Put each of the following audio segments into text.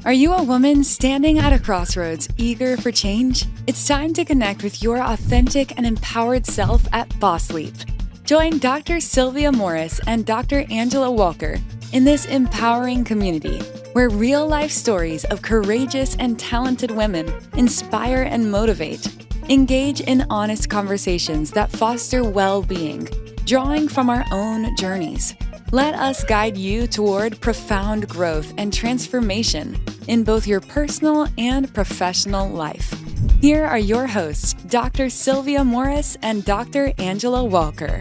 Are you a woman standing at a crossroads, eager for change? It's time to connect with your authentic and empowered self at Boss Leap. Join Dr. Sylvia Morris and Dr. Angela Walker in this empowering community where real-life stories of courageous and talented women inspire and motivate. Engage in honest conversations that foster well-being, drawing from our own journeys. Let us guide you toward profound growth and transformation in both your personal and professional life. Here are your hosts, Dr. Sylvia Morris and Dr. Angela Walker.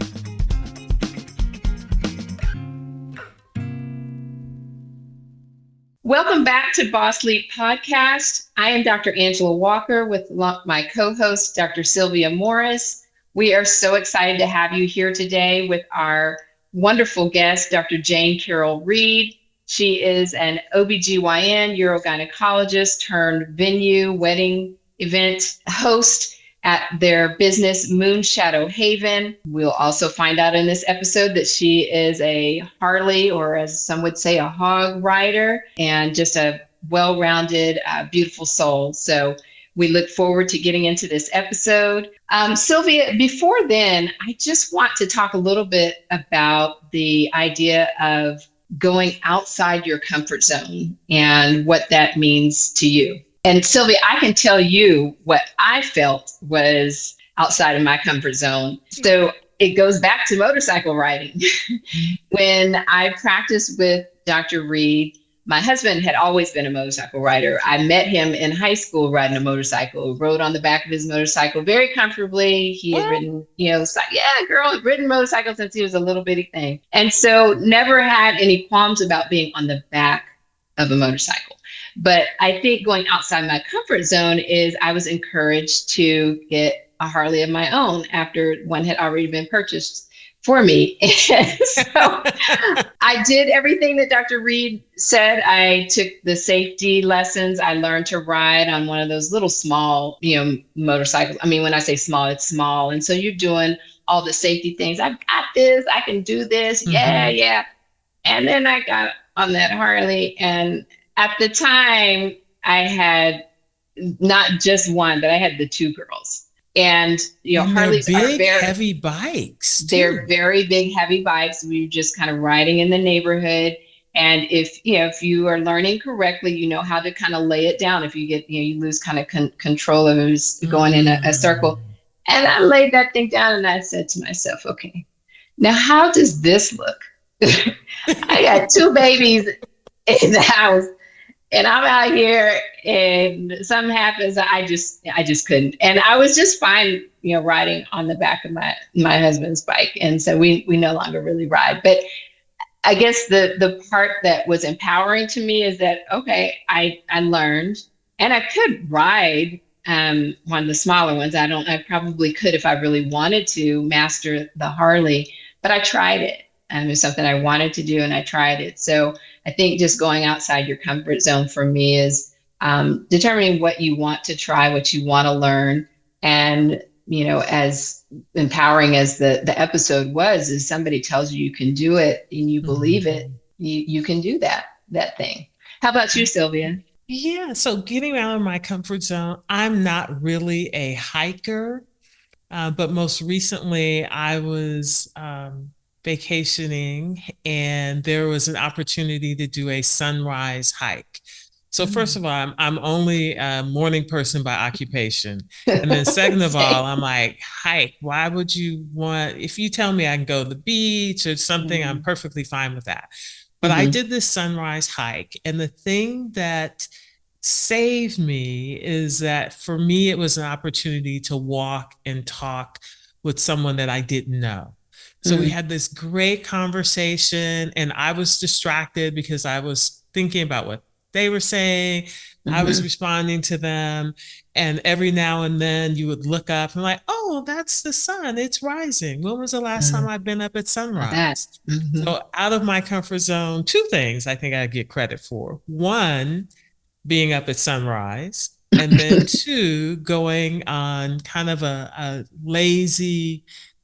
Welcome back to Boss Leap Podcast. I am Dr. Angela Walker with my co-host, Dr. Sylvia Morris. We are so excited to have you here today with our wonderful guest, Dr. Jane Carrol Reed. She is an OB-GYN, urogynecologist turned venue wedding event host at their business MoonShadow Haven. We'll also find out in this episode that she is a Harley, or as some would say, a hog rider, and just a well-rounded, beautiful soul. So we look forward to getting into this episode. Sylvia, before then, I just want to talk a little bit about the idea of going outside your comfort zone and what that means to you. And Sylvia, I can tell you what I felt was outside of my comfort zone. So it goes back to motorcycle riding. When I practiced with Dr. Reed, my husband had always been a motorcycle rider. I met him in high school riding a motorcycle, rode on the back of his motorcycle very comfortably. He had ridden, ridden motorcycle since he was a little bitty thing. And so never had any qualms about being on the back of a motorcycle. But I think going outside my comfort zone is I was encouraged to get a Harley of my own after one had already been purchased for me. So I did everything that Dr. Reed said. I took the safety lessons. I learned to ride on one of those little small, motorcycles. I mean, when I say small, it's small. And so you're doing all the safety things. I've got this, I can do this. Mm-hmm. Yeah. And then I got on that Harley, and at the time I had not just one, but I had the two girls. And Harleys are very heavy bikes. They're very big, heavy bikes. We were just kind of riding in the neighborhood. And if you are learning correctly, you know how to kind of lay it down. If you get, you lose kind of control of it going in a circle. And I laid that thing down and I said to myself, okay, now how does this look? I got two babies in the house. And I'm out here and something happens. I just couldn't. And I was just fine, riding on the back of my husband's bike. And so we no longer really ride. But I guess the part that was empowering to me is that, okay, I learned, and I could ride one of the smaller ones. I probably could, if I really wanted to, master the Harley, but I tried it. It was something I wanted to do, and I tried it. So I think just going outside your comfort zone for me is determining what you want to try, what you want to learn. And, as empowering as the episode was, is somebody tells you can do it and you believe it, you can do that thing. How about you, Sylvia? Yeah. So getting out of my comfort zone, I'm not really a hiker, but most recently I was vacationing, and there was an opportunity to do a sunrise hike. So first of all, I'm only a morning person by occupation. And then second of all, I'm like, hike, why would you want, if you tell me I can go to the beach or something, I'm perfectly fine with that. But I did this sunrise hike. And the thing that saved me is that for me, it was an opportunity to walk and talk with someone that I didn't know. So we had this great conversation, and I was distracted because I was thinking about what they were saying. I was responding to them. And every now and then you would look up and like, oh, that's the sun. It's rising. When was the last time I've been up at sunrise? So out of my comfort zone, two things I think I get credit for. One, being up at sunrise. And then two, going on kind of a lazy,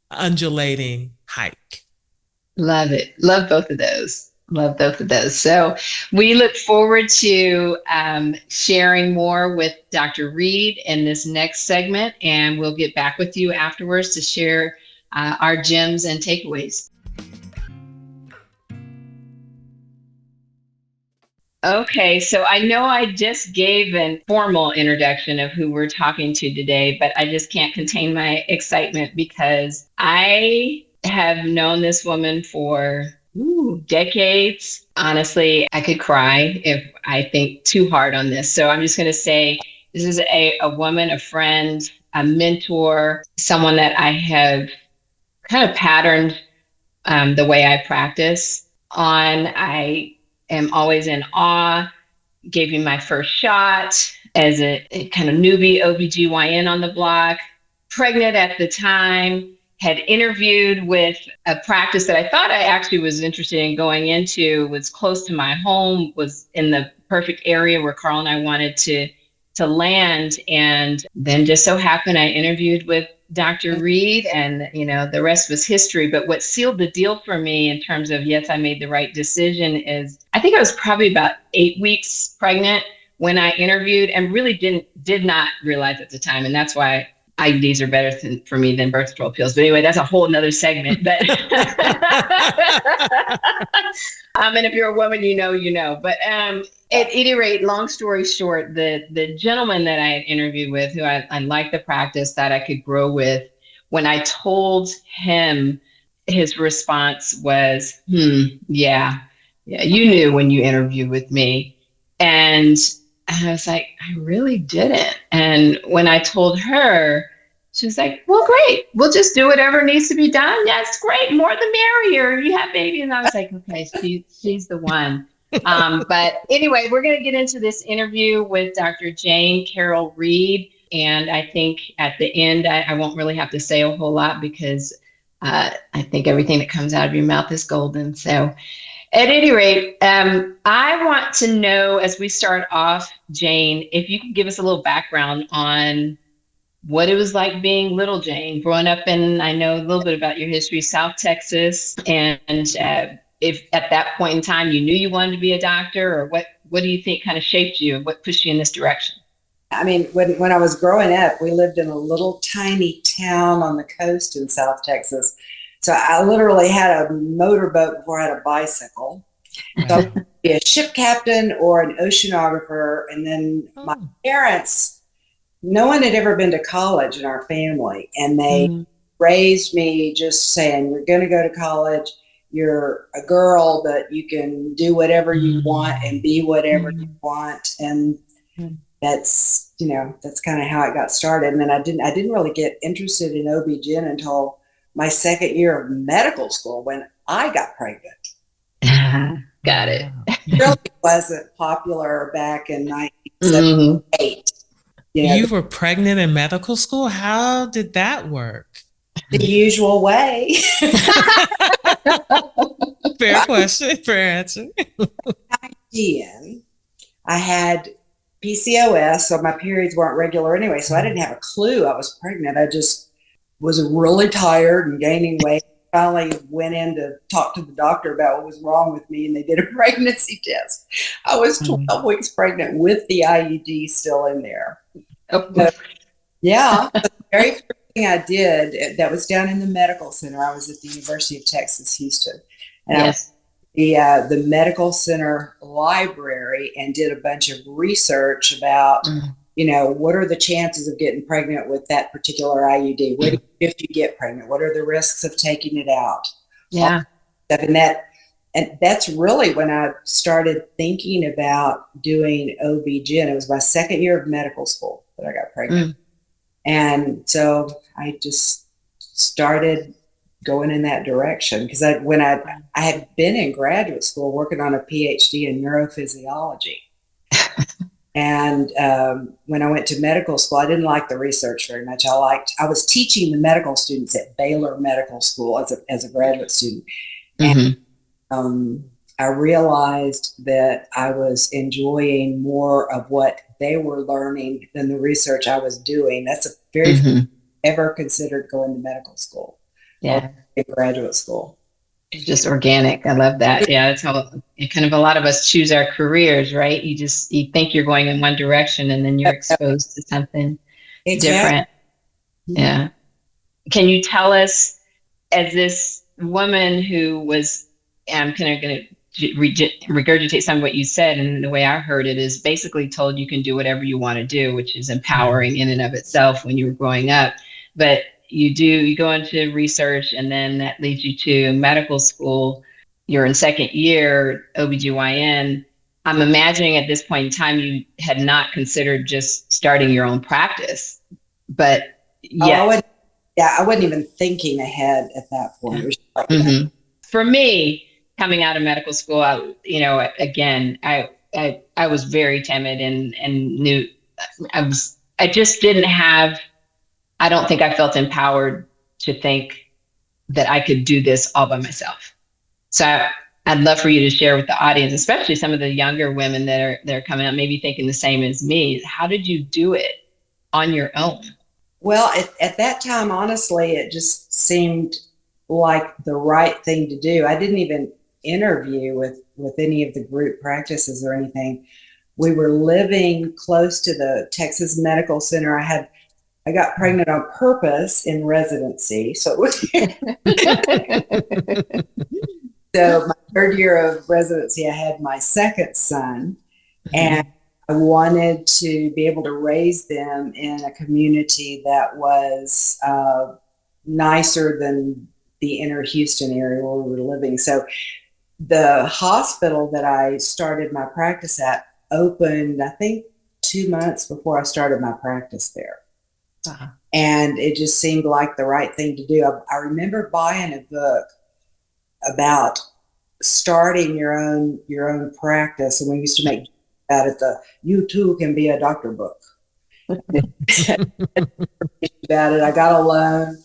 undulating hike. Love it. Love both of those. Love both of those. So we look forward to sharing more with Dr. Reed in this next segment, and we'll get back with you afterwards to share our gems and takeaways. Okay, so I know I just gave a formal introduction of who we're talking to today, but I just can't contain my excitement because I have known this woman for decades. Honestly, I could cry if I think too hard on this. So I'm just going to say this is a woman, a friend, a mentor, someone that I have kind of patterned the way I practice on. I am always in awe. Gave me my first shot as a kind of newbie OB-GYN on the block, pregnant at the time, had interviewed with a practice that I thought I actually was interested in going into, was close to my home, was in the perfect area where Carl and I wanted to land. And then just so happened I interviewed with Dr. Reed, and the rest was history. But what sealed the deal for me in terms of, yes, I made the right decision is I think I was probably about 8 weeks pregnant when I interviewed, and really did not realize at the time. And that's why IUDs are better for me than birth control pills. But anyway, that's a whole nother segment. But and if you're a woman, you know. But at any rate, long story short, the gentleman that I had interviewed with, who I liked the practice, that I could grow with, when I told him, his response was, yeah, you knew when you interviewed with me. And I was like, I really didn't. And when I told her, she was like, well, great. We'll just do whatever needs to be done. Yes, great. More the merrier. You have babies. And I was like, okay, she's the one. But anyway, we're going to get into this interview with Dr. Jane Carrol Reed. And I think at the end, I won't really have to say a whole lot because I think everything that comes out of your mouth is golden. So at any rate, I want to know, as we start off, Jane, if you could give us a little background on what it was like being little Jane, growing up in, I know a little bit about your history, South Texas, and if at that point in time you knew you wanted to be a doctor, or what do you think kind of shaped you, what pushed you in this direction? I mean, when I was growing up, we lived in a little tiny town on the coast in South Texas. So I literally had a motorboat before I had a bicycle. So I could be a ship captain or an oceanographer. And then my parents, no one had ever been to college in our family. And they raised me just saying, you're going to go to college. You're a girl, but you can do whatever you want and be whatever you want. And that's kind of how it got started. And then I didn't really get interested in OB-GYN until my second year of medical school when I got pregnant. Got it. It really wasn't popular back in 1978. You were pregnant in medical school? How did that work? The usual way. Fair question, fair answer. I had PCOS, so my periods weren't regular anyway, so I didn't have a clue I was pregnant. I just was really tired and gaining weight. Finally went in to talk to the doctor about what was wrong with me, and they did a pregnancy test. I was 12 weeks pregnant with the IUD still in there. So, yeah, the very first thing I did, that was down in the medical center. I was at the University of Texas, Houston. And yes. I was the medical center library and did a bunch of research about what are the chances of getting pregnant with that particular IUD? What do you do if you get pregnant? What are the risks of taking it out? Yeah. And that's really when I started thinking about doing OB-GYN. It was my second year of medical school that I got pregnant. And so I just started going in that direction because when I had been in graduate school working on a PhD in neurophysiology. And when I went to medical school, I didn't like the research very much. I was teaching the medical students at Baylor Medical School as a graduate student. And I realized that I was enjoying more of what they were learning than the research I was doing. That's a very ever considered going to medical school. Yeah. Or graduate school. Just organic. I love that. Yeah, that's how kind of a lot of us choose our careers, right? You think you're going in one direction and then you're exposed to something Exactly. different. Yeah. Can you tell us, as this woman who was, I'm kind of going to regurgitate some of what you said, and the way I heard it is basically told you can do whatever you want to do, which is empowering in and of itself when you were growing up. But you go into research, and then that leads you to medical school. You're in second year OB-GYN. I'm imagining at this point in time you had not considered just starting your own practice, but yes. I wasn't even thinking ahead at that point. It was like Mm-hmm. For me, coming out of medical school, again, I was very timid and knew I just didn't have, I don't think I felt empowered to think that I could do this all by myself. So I'd love for you to share with the audience, especially some of the younger women that are coming out, maybe thinking the same as me. How did you do it on your own? Well, at that time, honestly, it just seemed like the right thing to do. I didn't even interview with any of the group practices or anything. We were living close to the Texas Medical Center. I got pregnant on purpose in residency. So my third year of residency, I had my second son, and I wanted to be able to raise them in a community that was nicer than the inner Houston area where we were living. So the hospital that I started my practice at opened, I think, 2 months before I started my practice there. Uh-huh. And it just seemed like the right thing to do. I remember buying a book about starting your own practice, and we used to make out at the "You Too Can Be a Doctor" book. About it, I got a loan.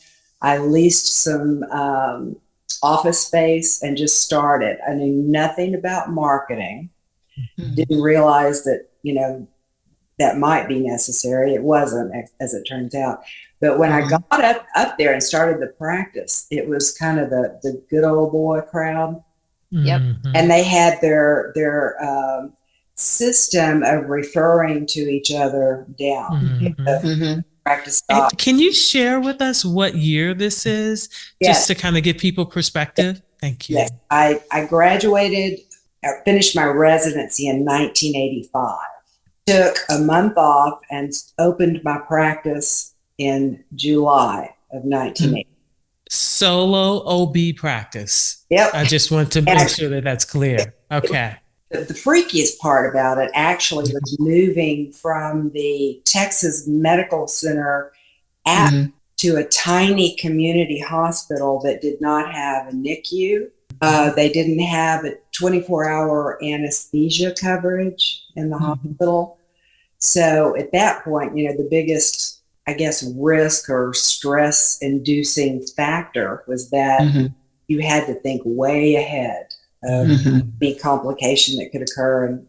I leased some office space and just started. I knew nothing about marketing. Didn't realize that that might be necessary. It wasn't, as it turns out. But when I got up there and started the practice, it was kind of the good old boy crowd. Yep. And they had their system of referring to each other down. Practice. Can you share with us what year this is, just to kind of give people perspective? Thank you. Yes, I graduated, finished my residency in 1985. Took a month off and opened my practice in July of 1980. Solo OB practice. Yep. I just want to make sure that that's clear. Okay. The freakiest part about it actually was moving from the Texas Medical Center to a tiny community hospital that did not have a NICU. They didn't have a 24-hour anesthesia coverage in the hospital. So at that point, the biggest, I guess, risk or stress-inducing factor was that you had to think way ahead of any complication that could occur, and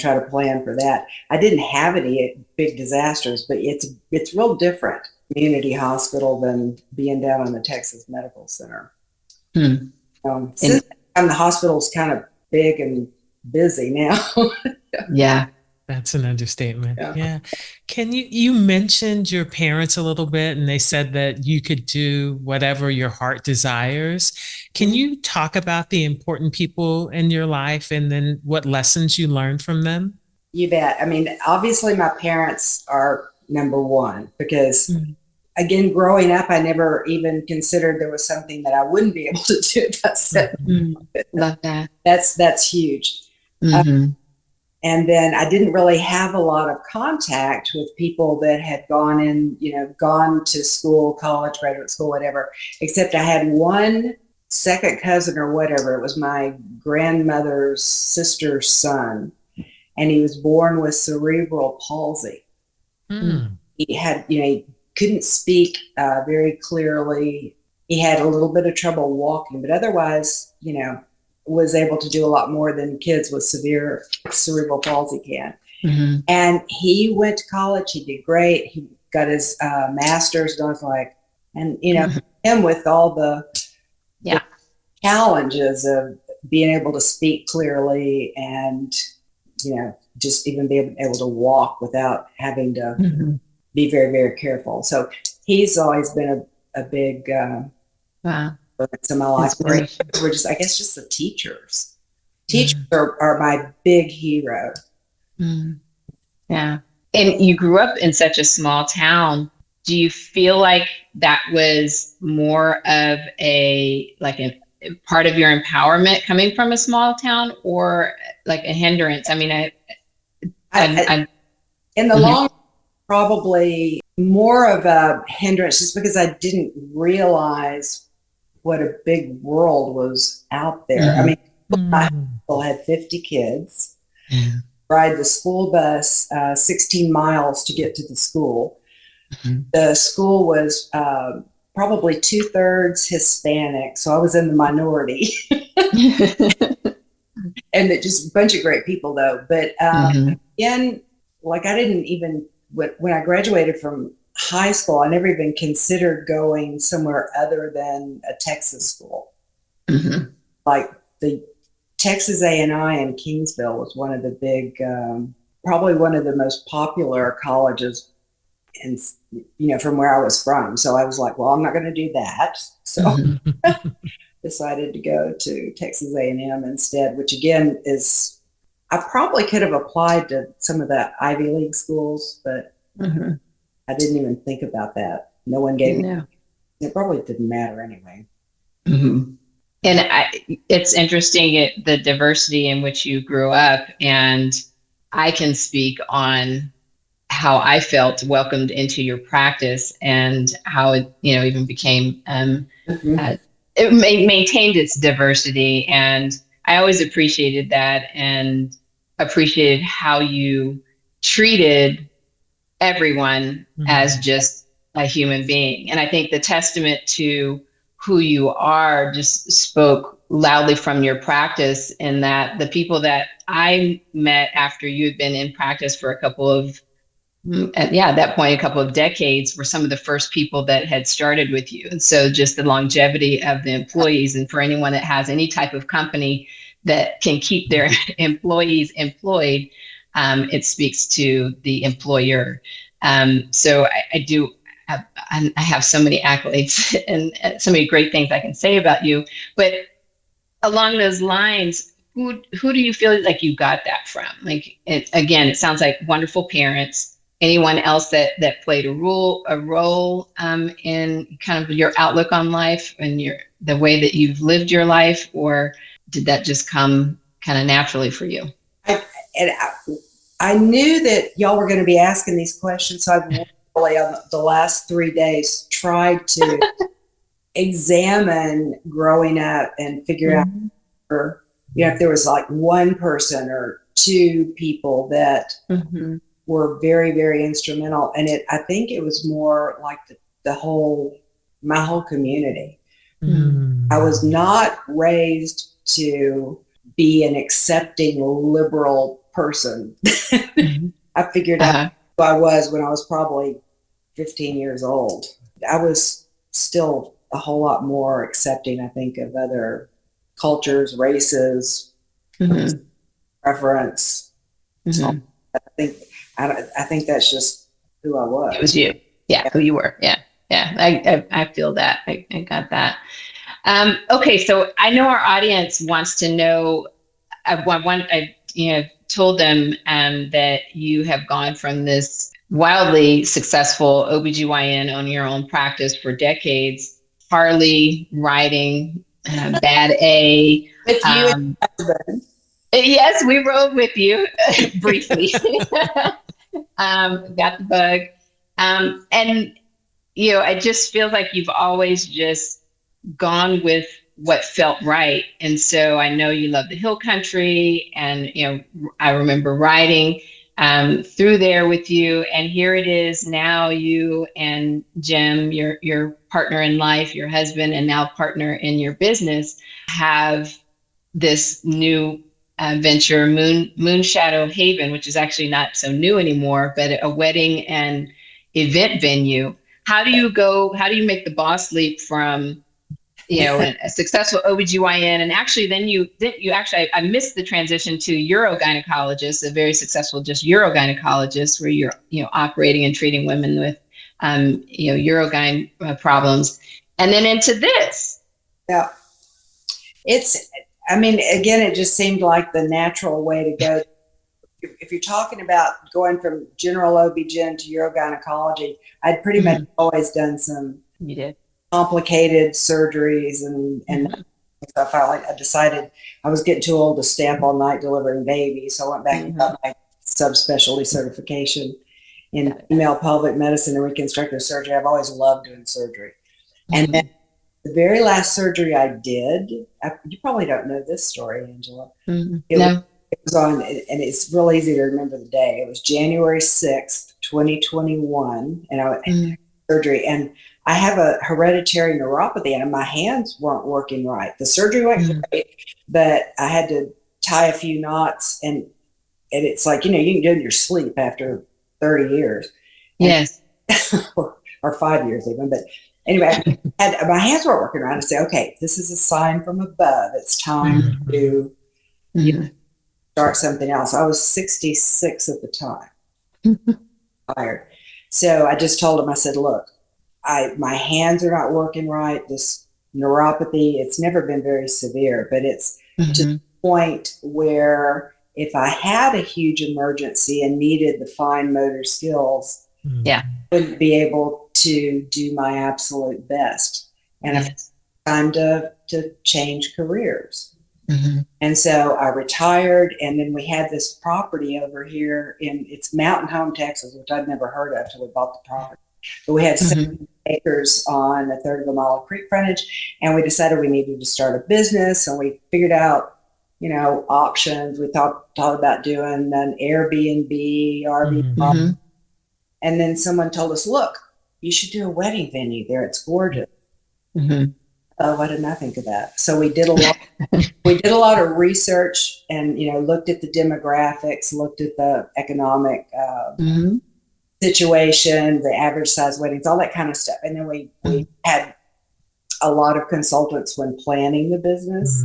try to plan for that. I didn't have any big disasters, but it's real different community hospital than being down on the Texas Medical Center. Since the hospital's kind of big and busy now. Yeah. That's an understatement. Yeah. Can you mentioned your parents a little bit, and they said that you could do whatever your heart desires. Can you talk about the important people in your life and then what lessons you learned from them? You bet. I mean, obviously my parents are number one because again, growing up, I never even considered there was something that I wouldn't be able to do if I said. Love that. That's huge. And then I didn't really have a lot of contact with people that had gone to school, college, graduate school, whatever, except I had one second cousin or whatever. It was my grandmother's sister's son, and he was born with cerebral palsy. He had, he couldn't speak very clearly. He had a little bit of trouble walking, but otherwise, was able to do a lot more than kids with severe cerebral palsy can. And he went to college. He did great. He got his master's. And I was like, him with all the challenges of being able to speak clearly and, just even being able to walk without having to be very, very careful. So he's always been a big Wow. influence in my life. We're just, I guess, just the teachers. Teachers are my big hero. Yeah. And you grew up in such a small town. Do you feel like that was more of a part of your empowerment coming from a small town, or like a hindrance? I mean, in the long, probably more of a hindrance, just because I didn't realize what a big world was out there. I mean, my school had 50 kids. Ride the school bus 16 miles to get to the school. The school was probably 2/3 Hispanic, so I was in the minority. And it just a bunch of great people, though. But again, like I didn't even, when I graduated from high school, I never even considered going somewhere other than a Texas school. Like the Texas A&I in Kingsville was one of the big, probably one of the most popular colleges, and from where I was from. So I was like, well, I'm not going to do that. So decided to go to Texas A&M instead, which again is, I probably could have applied to some of the Ivy League schools, but I didn't even think about that. No one gave me. It probably didn't matter anyway. And it's interesting, the diversity in which you grew up, and I can speak on how I felt welcomed into your practice and how it, even became, it maintained its diversity. And I always appreciated that, and appreciated how you treated everyone as just a human being. And I think the testament to who you are just spoke loudly from your practice, in that the people that I met after you had been in practice for a couple of, at that point, a couple of decades, were some of the first people that had started with you. And so just the longevity of the employees, and for anyone that has any type of company that can keep their employees employed, it speaks to the employer. So I have so many accolades and so many great things I can say about you. But along those lines, who do you feel like you got that from? Like, it sounds like wonderful parents. Anyone else that played a role in kind of your outlook on life and the way that you've lived your life, or did that just come kind of naturally for you? I knew that y'all were going to be asking these questions, so I've really, on the last 3 days, tried to examine growing up and figure out, if there was like one person or two people that were very, very instrumental. And I think it was more like my whole community. I was not raised to be an accepting liberal person. I figured out who I was when I was probably 15 years old. I was still a whole lot more accepting, I think, of other cultures, races, preference. I think that's just who I was. It was you. Yeah, who you were. Yeah. I feel that. I got that. Okay, so I know our audience wants to know. I told them that you have gone from this wildly successful OB-GYN, owning your own practice for decades, Harley riding, bad A. With you yes, we rode with you briefly. Got the bug. And, it just feels like you've always just gone with what felt right. And so I know you love the hill country, and, I remember riding through there with you, and here it is now, you and Jim, your partner in life, your husband, and now partner in your business, have this new venture, MoonShadow Haven, which is actually not so new anymore, but a wedding and event venue. How do you make the boss leap from and a successful OB-GYN. And actually, then you actually, I missed the transition to urogynecologist, a very successful just urogynecologist, where you're, operating and treating women with, urogyn problems. And then into this. Yeah. Again, it just seemed like the natural way to go. If you're talking about going from general OB-GYN to urogynecology, I'd pretty much always done some complicated surgeries and I felt like I decided I was getting too old to stay up all night delivering babies. So I went back and got my subspecialty certification in female pelvic medicine and reconstructive surgery. I've always loved doing surgery. And then the very last surgery I did, you probably don't know this story, Angela. It was on, and it's real easy to remember the day. It was January 6th, 2021, and I went surgery. And I have a hereditary neuropathy, and my hands weren't working right. The surgery went great, but I had to tie a few knots, and it's like, you can do it in your sleep after 30 years. Yes. or 5 years even, but anyway, my hands weren't working right. I said, okay, this is a sign from above. It's time to start something else. I was 66 at the time. Tired. So I just told him, I said, look, my hands are not working right. This neuropathy, it's never been very severe, but it's to the point where if I had a huge emergency and needed the fine motor skills, I wouldn't be able to do my absolute best. And it's time to change careers. And so I retired, and then we had this property over here it's Mountain Home, Texas, which I'd never heard of until we bought the property. But we had 7 acres on a third of a mile of creek frontage, and we decided we needed to start a business, and we figured out, options. We thought about doing an Airbnb, RV. And then someone told us, look, you should do a wedding venue there. It's gorgeous. Oh, why didn't I think of that? So we did a lot. We did a lot of research, and looked at the demographics, looked at the economic situation, the average size weddings, all that kind of stuff. And then we had a lot of consultants when planning the business.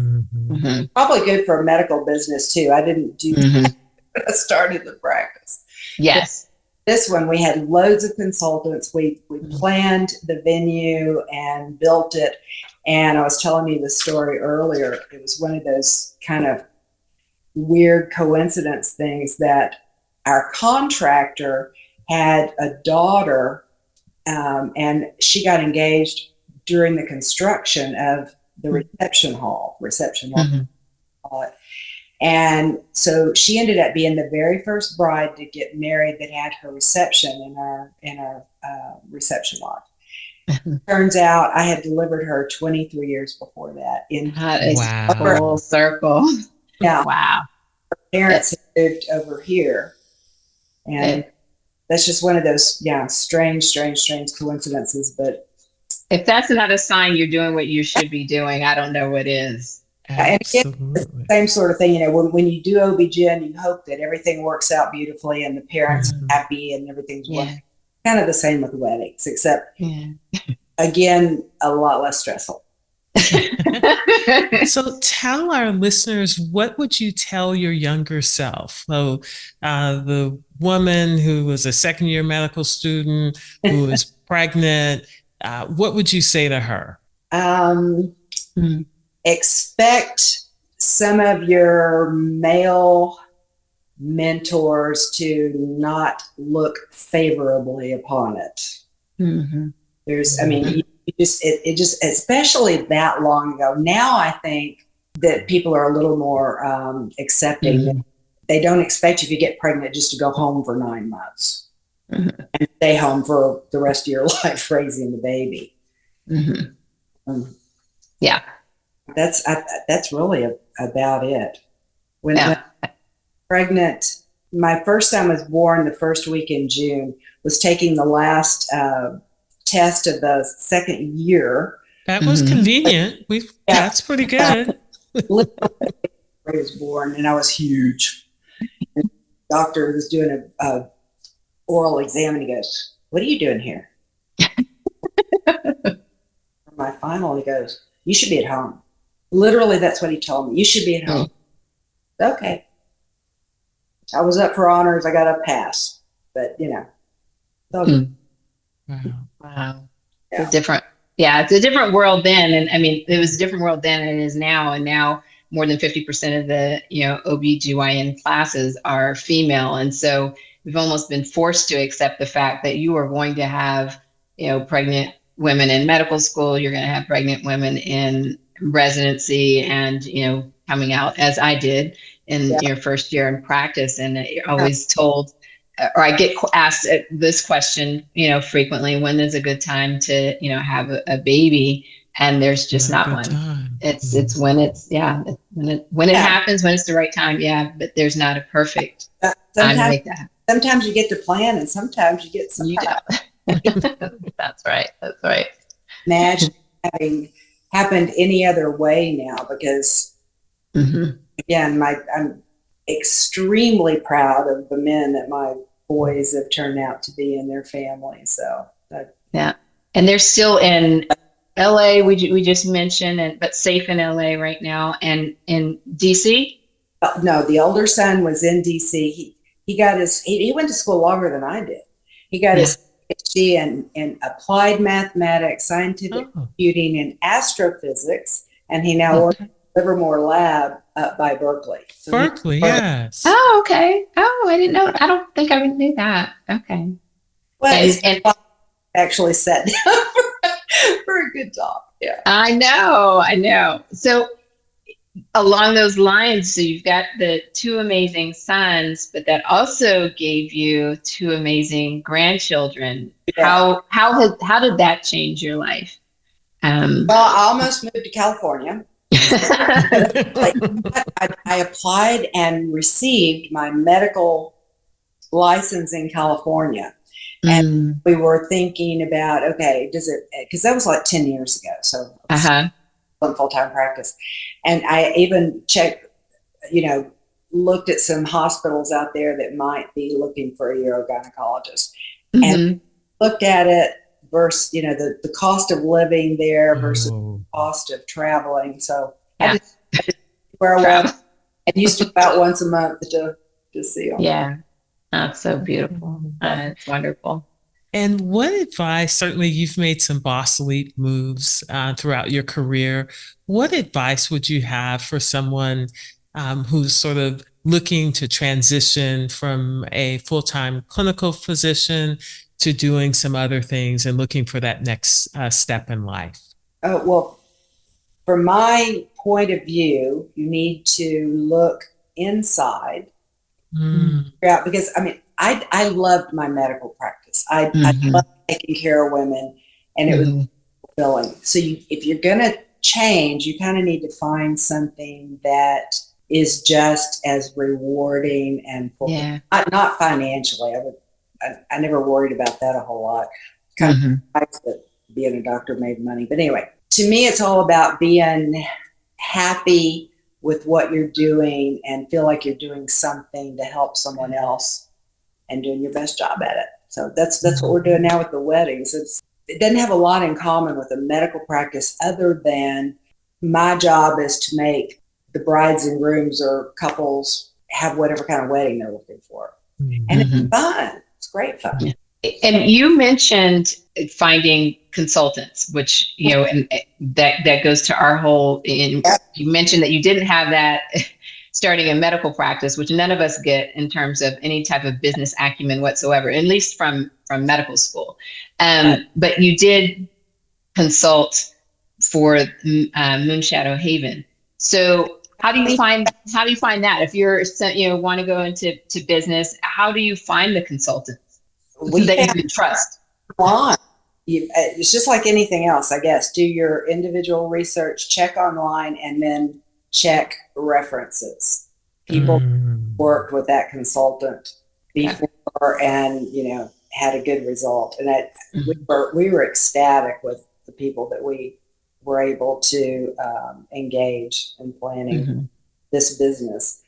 Probably good for a medical business too. I didn't do that. I started the practice. Yes. This one, we had loads of consultants. We planned the venue and built it. And I was telling you the story earlier. It was one of those kind of weird coincidence things that our contractor had a daughter, and she got engaged during the construction of the reception hall. And so she ended up being the very first bride to get married that had her reception in our reception lot. Turns out I had delivered her 23 years before that. That is full circle. Yeah. Wow. Her parents had moved over here. And that's just one of those, strange coincidences. But if that's not a sign you're doing what you should be doing, I don't know what is. And again, it's the same sort of thing, when you do OB-GYN, you hope that everything works out beautifully and the parents are happy and everything's working. Kind of the same with weddings, except again, a lot less stressful. So tell our listeners, what would you tell your younger self? So the woman who was a second-year medical student, who is pregnant, what would you say to her? Expect some of your male mentors to not look favorably upon it. There's, it just, especially that long ago. Now I think that people are a little more accepting. They don't expect you, if you get pregnant, just to go home for 9 months and stay home for the rest of your life raising the baby. That's really about it. When I was pregnant, my first son was born the first week in June, was taking the last test of the second year. That was convenient. That's pretty good. He was born, and I was huge. And the doctor was doing a oral exam, and he goes, "What are you doing here?" For my final, he goes, You should be at home. Literally, that's what he told me. You should be at home. Okay. I was up for honors. I got a pass, but Wow. Wow. Yeah. It's different. Yeah, it's a different world then. And I mean, it was a different world then than it is now. And now more than 50% of the, OB-GYN classes are female. And so we've almost been forced to accept the fact that you are going to have, pregnant women in medical school. You're going to have pregnant women in residency and, coming out as I did in your first year in practice. And you're always told, or I get asked this question, frequently, when is a good time to, have a baby? And there's just not one. Time. It's when it's, when it happens, when it's the right time. Yeah. But there's not a perfect time to make that. Sometimes you get to plan and sometimes you get some. That's right. That's right. Imagine having happened any other way now, because again, I'm extremely proud of the men that my boys have turned out to be in their families. So and they're still in LA. We just mentioned, but safe in LA right now, and in DC. No, the older son was in DC. He got he went to school longer than I did. He got his PhD in applied mathematics, scientific computing, and astrophysics, and he now works at Livermore Lab up by Berkeley. So Berkeley, yes. Oh, okay. Oh, I didn't know. I don't think I knew that. Okay. Well, and actually sat down for a good talk. Yeah. I know. So along those lines, so you've got the two amazing sons, but that also gave you two amazing grandchildren. Yeah. How did that change your life? Well, I almost moved to California. I applied and received my medical license in California. And we were thinking about, okay, because that was like 10 years ago. So full-time practice. And I even checked, looked at some hospitals out there that might be looking for a urogynecologist, and looked at it versus, the cost of living there versus the cost of traveling. So I just where I was, and used to go out once a month to see them. Yeah. That's so beautiful. It's wonderful. And what advice, certainly you've made some boss leap moves throughout your career. What advice would you have for someone who's sort of looking to transition from a full-time clinical physician to doing some other things and looking for that next step in life? Well, from my point of view, you need to look inside. Yeah, because I loved my medical practice. I loved taking care of women, and it was fulfilling. So if you're going to change, you kind of need to find something that is just as rewarding and fulfilling. Not financially. I never worried about that a whole lot. Kind of nice that being a doctor made money, but anyway, to me, it's all about being happy with what you're doing and feel like you're doing something to help someone else and doing your best job at it. So that's what we're doing now with the weddings. It doesn't have a lot in common with a medical practice other than my job is to make the brides and grooms or couples have whatever kind of wedding they're looking for. And it's fun. It's great fun. And you mentioned finding consultants, which, and that goes to our whole, you mentioned that you didn't have that starting a medical practice, which none of us get in terms of any type of business acumen whatsoever, at least from medical school. But you did consult for MoonShadow Haven. So how do you find that? If you're, want to go into business, how do you find the consultants that you can trust? It's just like anything else, I guess. Do your individual research, check online, and then check references. People worked with that consultant before and, had a good result. And we were ecstatic with the people that we were able to engage in planning this business.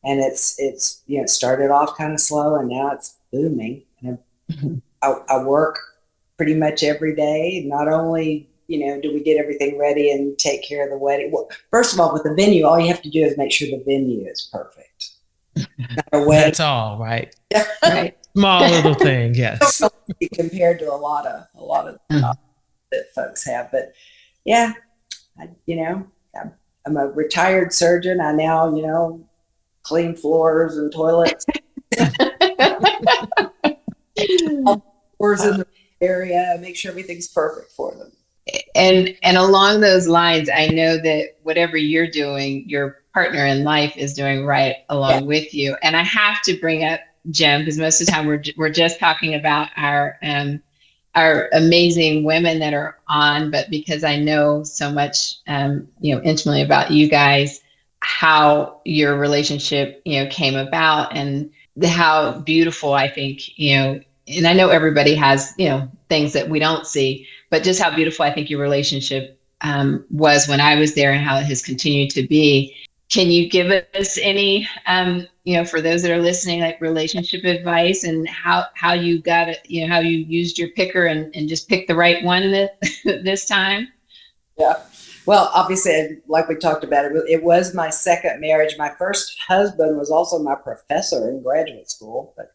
And it's started off kind of slow, and now it's booming. And I work pretty much every day, not only do we get everything ready and take care of the wedding? Well, first of all, with the venue, all you have to do is make sure the venue is perfect. Not a wedding. That's all, right? Right. Small little thing, yes. Compared to a lot of that folks have, but yeah, I'm a retired surgeon. I now, clean floors and toilets. Floors in the area, make sure everything's perfect for them. And along those lines, I know that whatever you're doing, your partner in life is doing right along with you. And I have to bring up Jim, because most of the time we're just talking about our amazing women that are on, but because I know so much, intimately about you guys, how your relationship, came about, and how beautiful I think, and I know everybody has, things that we don't see, but just how beautiful I think your relationship was when I was there, and how it has continued to be. Can you give us any, for those that are listening, like relationship advice, and how you got it, how you used your picker and just picked the right one this time? Yeah. Well, obviously, like we talked about, it was my second marriage. My first husband was also my professor in graduate school, but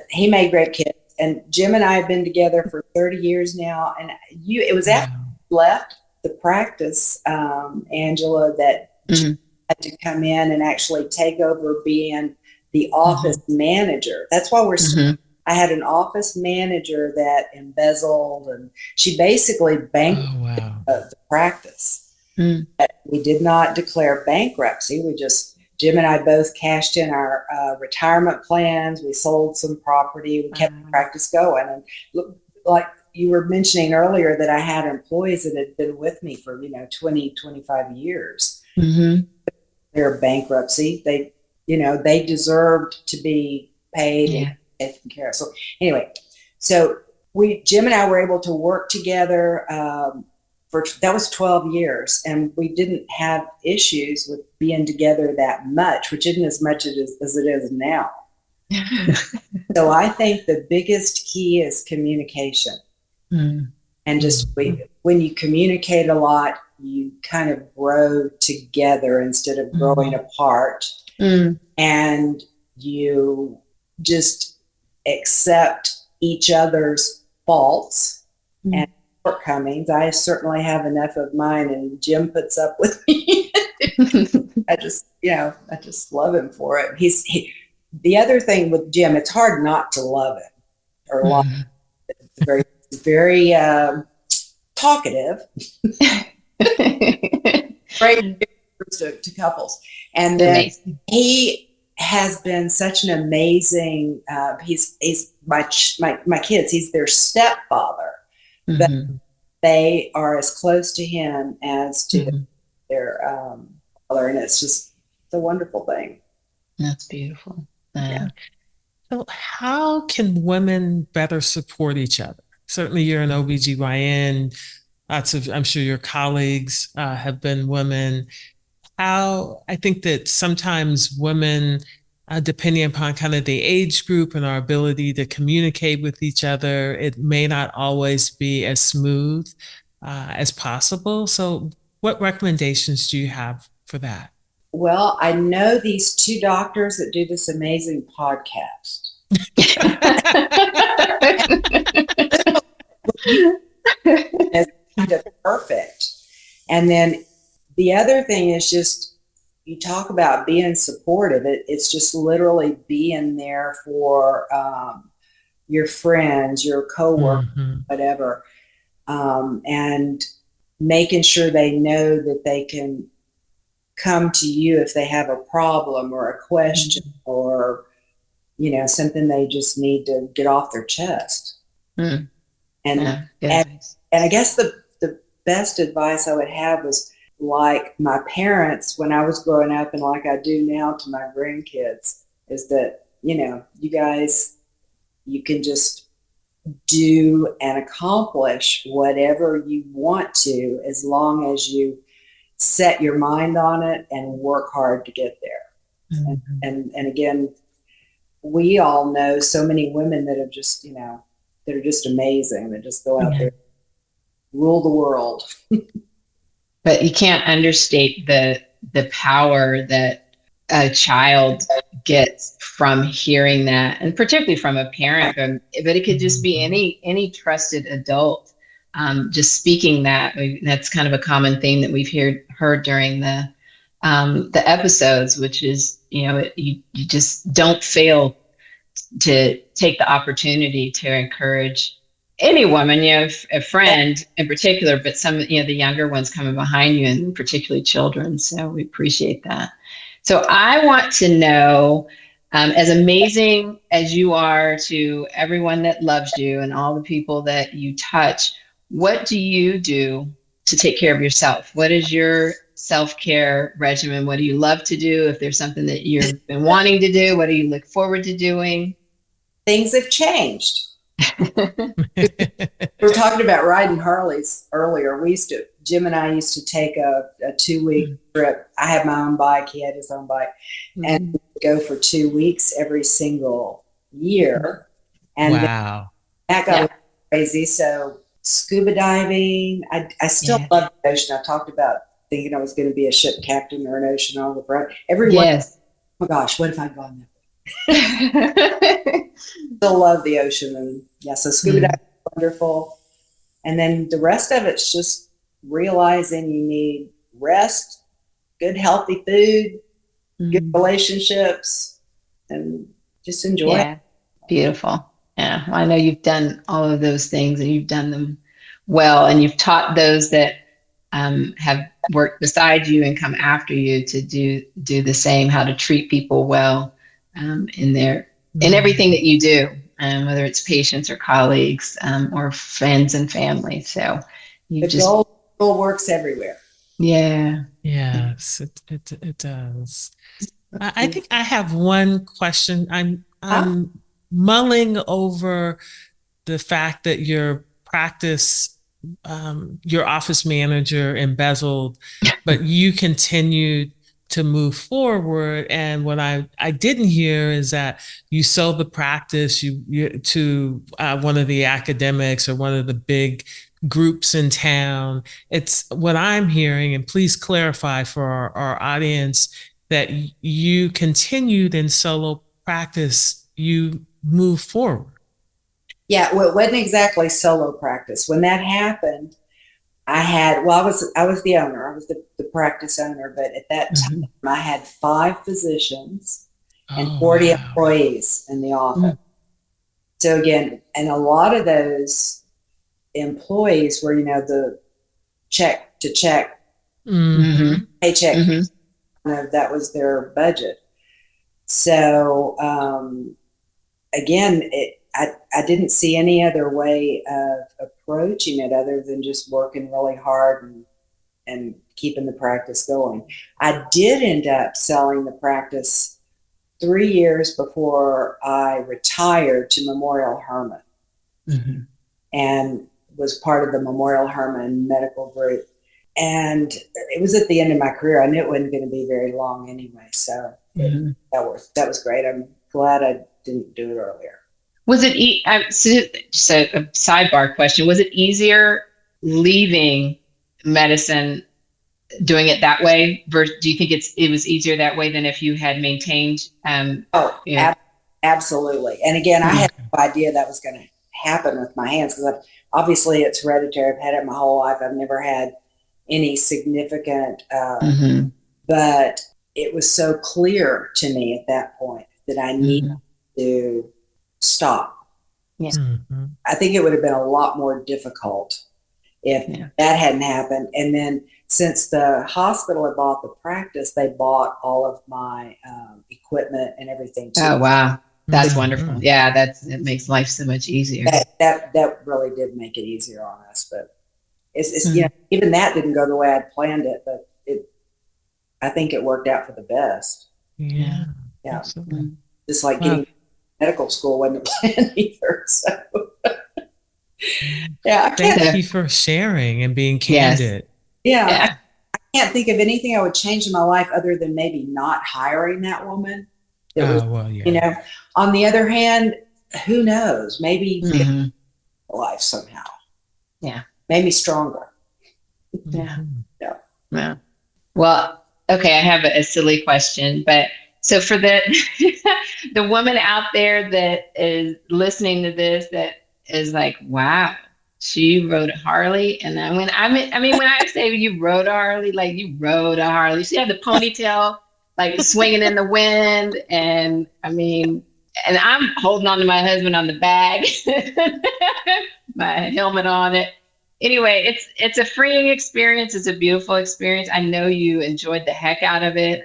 he made great kids. And Jim and I have been together for 30 years now. And it was after you left the practice, Angela, that Jim had to come in and actually take over being the office manager. That's why I had an office manager that embezzled, and she basically bankrupted the practice. We did not declare bankruptcy. Jim and I both cashed in our retirement plans. We sold some property. We kept the practice going. And look, like you were mentioning earlier, that I had employees that had been with me for 20, 25 years. Their bankruptcy, they deserved to be paid and taken care of. So anyway, Jim and I were able to work together that was 12 years, and we didn't have issues with being together that much, which isn't as much as it is now. So I think the biggest key is communication. And just when you communicate a lot, you kind of grow together instead of growing apart. And you just accept each other's faults and shortcomings. I certainly have enough of mine, and Jim puts up with me. I just love him for it. The other thing with Jim, it's hard not to love him or love him. It's very talkative. Great to couples. And then he has been such an amazing, he's my kids, he's their stepfather. But they are as close to him as to their father, and it's a wonderful thing. That's beautiful. So how can women better support each other? Certainly you're an OB-GYN. I'm sure your colleagues have been women. I think that sometimes women, depending upon kind of the age group and our ability to communicate with each other, it may not always be as smooth as possible. So what recommendations do you have for that? Well, I know these two doctors that do this amazing podcast. It's kind of perfect. And then the other thing is just, you talk about being supportive. It's just literally being there for your friends, your coworkers, whatever, and making sure they know that they can come to you if they have a problem or a question or something they just need to get off their chest. And I guess the best advice I would have was, like my parents when I was growing up, and like I do now to my grandkids, is that you guys, you can just do and accomplish whatever you want to, as long as you set your mind on it and work hard to get there. And again, we all know so many women that have just that are just amazing, that just go out there rule the world. But you can't understate the power that a child gets from hearing that, and particularly from a parent. But it could just be any trusted adult just speaking that. That's kind of a common theme that we've heard during the episodes, which is, you just don't fail to take the opportunity to encourage any woman, a friend in particular, but some, the younger ones coming behind you, and particularly children. So we appreciate that. So I want to know, as amazing as you are to everyone that loves you and all the people that you touch, what do you do to take care of yourself? What is your self-care regimen? What do you love to do? If there's something that you've been wanting to do, what do you look forward to doing? Things have changed. We were talking about riding Harleys earlier. Jim and I used to take a 2-week trip. I had my own bike. He had his own bike. And we'd go for 2 weeks every single year. And wow. that got crazy. So scuba diving, I still love the ocean. I talked about thinking I was going to be a ship captain or an oceanographer. Everyone, oh my gosh, what if I'd gone that way? Still love the ocean. And so scuba diving is wonderful. And then the rest of it's just realizing you need rest, good healthy food, good relationships, and just enjoy it. Beautiful. Yeah, I know you've done all of those things, and you've done them well, and you've taught those that have worked beside you and come after you to do the same, how to treat people well in everything that you do, whether it's patients or colleagues or friends and family. So the goal works everywhere. Yeah. Yes, it does. I think I have one question. I'm mulling over the fact that your practice, your office manager embezzled, but you continued to move forward. And what I didn't hear is that you sold the practice to one of the academics or one of the big groups in town. It's what I'm hearing, and please clarify for our audience, that you continued in solo practice, you move forward. Yeah, well, it wasn't exactly solo practice. When that happened, I was the owner. I was the practice owner, but at that time I had 5 physicians and 40 employees in the office. So again, and a lot of those employees were, the check to check, paycheck. That was their budget. So again, I didn't see any other way of approaching it other than just working really hard and keeping the practice going. I did end up selling the practice 3 years before I retired to Memorial Hermann, and was part of the Memorial Hermann medical group. And it was at the end of my career. I knew it wasn't going to be very long anyway. So that was great. I'm glad I didn't do it earlier. Was it, just a sidebar question, was it easier leaving medicine, doing it that way? Versus, do you think it was easier that way than if you had maintained? Absolutely. And again, I had no idea that was going to happen with my hands, because obviously it's hereditary. I've had it my whole life. I've never had any significant, but it was so clear to me at that point that I needed to stop. Yeah. I think it would have been a lot more difficult if that hadn't happened. And then since the hospital had bought the practice, they bought all of my equipment and everything too. Oh, wow. That's wonderful. Yeah, it makes life so much easier. That really did make it easier on us. But it's even that didn't go the way I'd planned it, but I think it worked out for the best. Yeah. Absolutely. Just like getting medical school wasn't a plan either. So thank you for sharing and being candid. I can't think of anything I would change in my life other than maybe not hiring that woman. On the other hand, who knows? Maybe life somehow. Yeah. made me stronger. Yeah. Yeah. Yeah. Well, okay, I have a silly question, but so for the the woman out there that is listening to this that is like, wow, she rode a Harley, and then when I say you rode a Harley, like you rode a Harley, she had the ponytail like swinging in the wind, and and I'm holding on to my husband on the bag, my helmet on it. Anyway, it's a freeing experience. It's a beautiful experience. I know you enjoyed the heck out of it.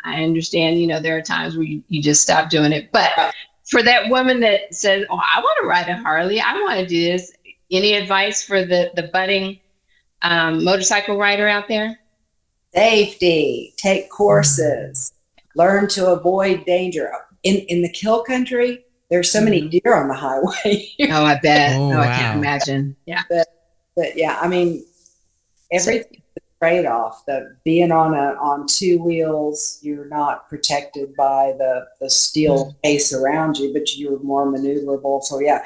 I understand, there are times where you just stop doing it. But for that woman that says, oh, I want to ride a Harley, I want to do this, any advice for the budding motorcycle rider out there? Safety, take courses, learn to avoid danger. In the kill country, there's so many deer on the highway. Oh, I bet. Oh, I wow. can't imagine. Yeah. But yeah, everything's a trade-off. The being on two wheels, you're not protected by the steel case around you, but you're more maneuverable. So yeah,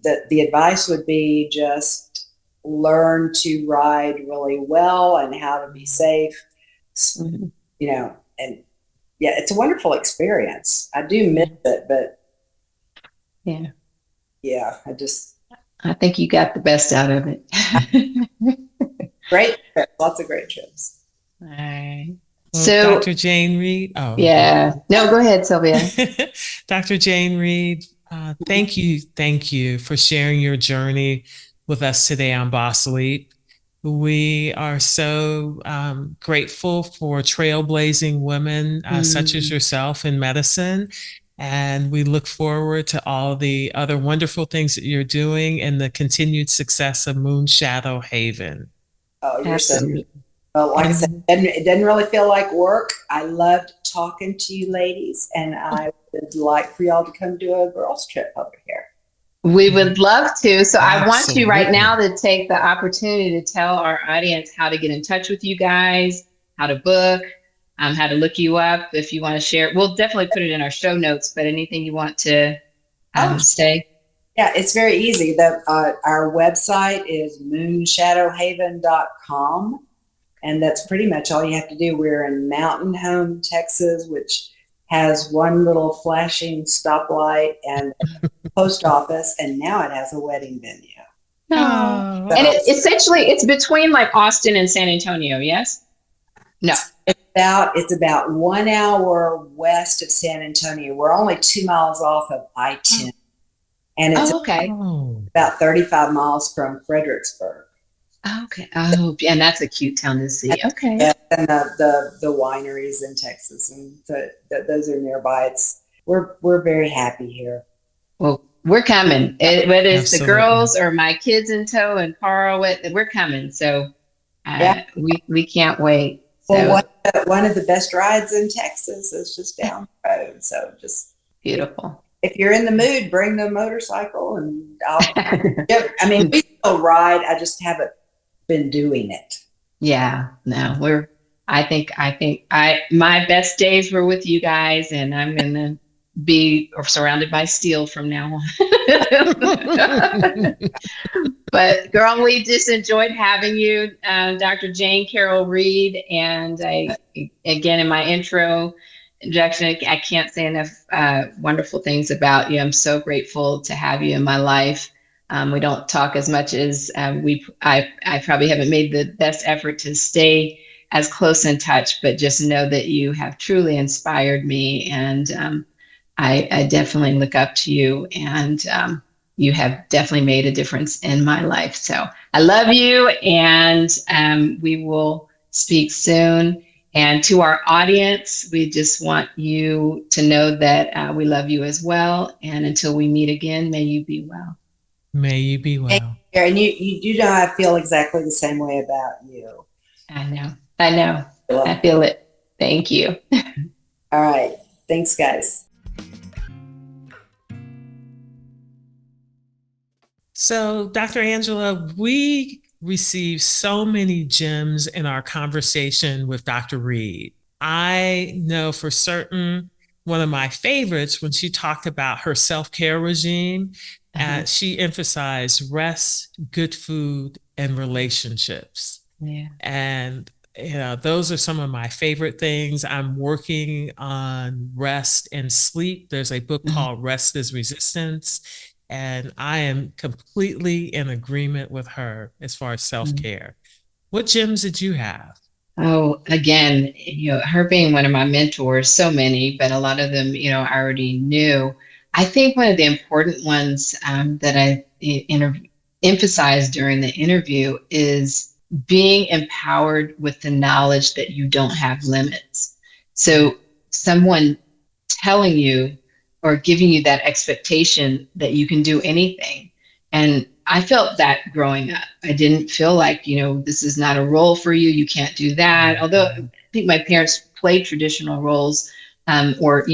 the advice would be just learn to ride really well and how to be safe. And yeah, it's a wonderful experience. I do miss it, but yeah, I think you got the best out of it. Great trips, lots of great trips. All right. Well, So, Dr. Jane Reed. Oh, yeah. No, go ahead, Sylvia. Dr. Jane Reed, thank you for sharing your journey with us today on Boss Leap. We are so grateful for trailblazing women such as yourself in medicine. And we look forward to all the other wonderful things that you're doing and the continued success of MoonShadow Haven. Oh, you're so well, like I said, it doesn't really feel like work. I loved talking to you ladies, and I would like for y'all to come do a girls trip over here. We would love to. So I want you right Absolutely. now to take the opportunity to tell our audience how to get in touch with you guys, how to book, how to look you up if you want to share. We'll definitely put it in our show notes, but anything you want to say? Yeah, it's very easy. Our website is moonshadowhaven.com, and that's pretty much all you have to do. We're in Mountain Home, Texas, which has one little flashing stoplight and post office, and now it has a wedding venue. Oh. And it's between like Austin and San Antonio, yes? No. It's about 1 hour west of San Antonio. We're only 2 miles off of I-10. And it's about 35 miles from Fredericksburg. Okay. Oh, and that's a cute town to see. Okay. Yeah, and the wineries in Texas, and those are nearby. We're very happy here. Well, we're coming. Whether it's Absolutely. the girls or my kids in tow and Carl, we're coming. So we can't wait. Well, one of the best rides in Texas is just down the road. So just beautiful. If you're in the mood, bring the motorcycle, and we still ride. I just haven't been doing it. Yeah, no, I think my best days were with you guys, and I'm gonna be surrounded by steel from now on. But girl, we just enjoyed having you, Dr. Jane Carrol Reed, and again in my introduction, I can't say enough wonderful things about you. I'm so grateful to have you in my life. We don't talk as much as I probably haven't made the best effort to stay as close in touch, but just know that you have truly inspired me, and I definitely look up to you, and you have definitely made a difference in my life. So I love you, and we will speak soon. And to our audience, we just want you to know that we love you as well. And until we meet again, may you be well. May you be well. And you know, I feel exactly the same way about you. I know. I feel it. Thank you. All right. Thanks, guys. So, Dr. Angela, we received so many gems in our conversation with Dr. Reed. I know for certain one of my favorites when she talked about her self-care regime, she emphasized rest, good food, and relationships. Yeah. And those are some of my favorite things. I'm working on rest and sleep. There's a book called Rest is Resistance, and I am completely in agreement with her as far as self-care. What gems did you have? Oh, again, her being one of my mentors, so many, but a lot of them, I already knew. I think one of the important ones that I emphasized during the interview is being empowered with the knowledge that you don't have limits. So someone telling you or giving you that expectation that you can do anything. And I felt that growing up. I didn't feel like, this is not a role for you. You can't do that. Although I think my parents played traditional roles or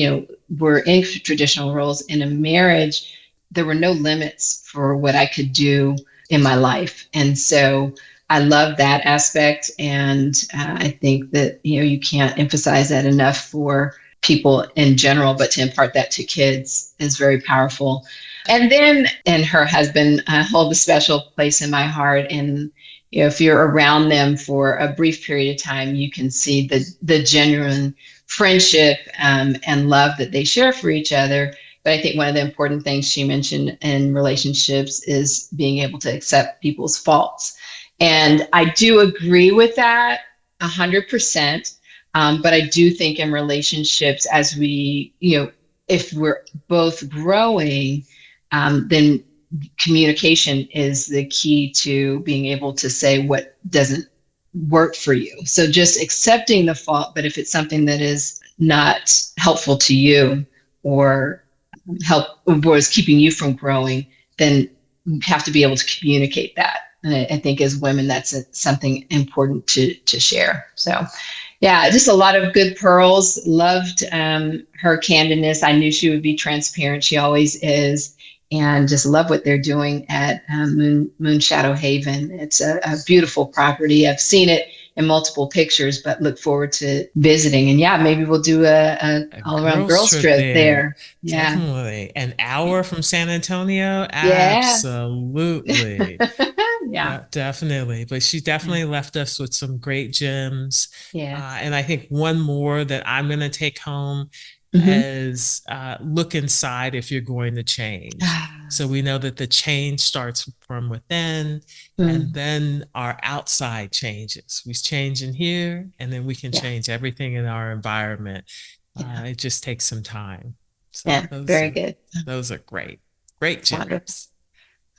were in traditional roles in a marriage. There were no limits for what I could do in my life. And so I love that aspect. And I think that, you can't emphasize that enough for people in general, but to impart that to kids is very powerful. And her husband hold a special place in my heart. And if you're around them for a brief period of time, you can see the genuine friendship and love that they share for each other. But I think one of the important things she mentioned in relationships is being able to accept people's faults. And I do agree with that 100%. But I do think in relationships, as we, if we're both growing, then communication is the key to being able to say what doesn't work for you. So just accepting the fault, but if it's something that is not helpful to you or is keeping you from growing, then you have to be able to communicate that. And I think as women, that's something important to share. So yeah, just a lot of good pearls. Loved her candidness. I knew she would be transparent. She always is. And just love what they're doing at MoonShadow Haven. It's a beautiful property. I've seen it in multiple pictures, but look forward to visiting. And yeah, maybe we'll do a all-around girls trip there. Yeah. Definitely. An hour from San Antonio? Absolutely. Yeah, definitely. But she definitely left us with some great gems. Yeah. And I think one more that I'm going to take home is look inside if you're going to change. So we know that the change starts from within and then our outside changes. We change in here and then we can change everything in our environment. It just takes some time. So very good. Those are great. Great gems. Wonderful.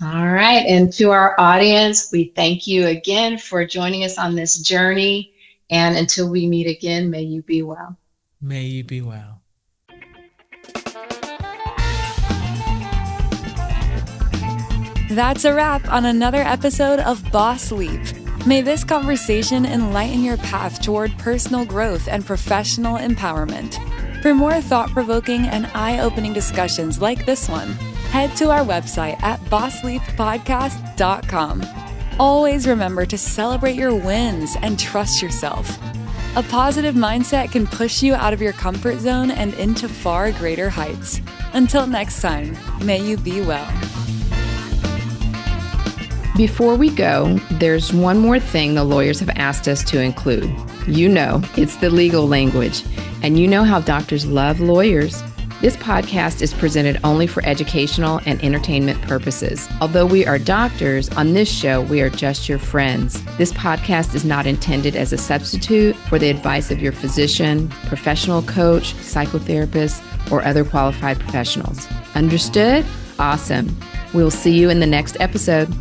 All right. And to our audience, we thank you again for joining us on this journey. And until we meet again, may you be well. May you be well. That's a wrap on another episode of Boss Leap. May this conversation enlighten your path toward personal growth and professional empowerment. For more thought-provoking and eye-opening discussions like this one, head to our website at bossleappodcast.com. Always remember to celebrate your wins and trust yourself. A positive mindset can push you out of your comfort zone and into far greater heights. Until next time, may you be well. Before we go, there's one more thing the lawyers have asked us to include. It's the legal language. And you know how doctors love lawyers. This podcast is presented only for educational and entertainment purposes. Although we are doctors, on this show, we are just your friends. This podcast is not intended as a substitute for the advice of your physician, professional coach, psychotherapist, or other qualified professionals. Understood? Awesome. We'll see you in the next episode.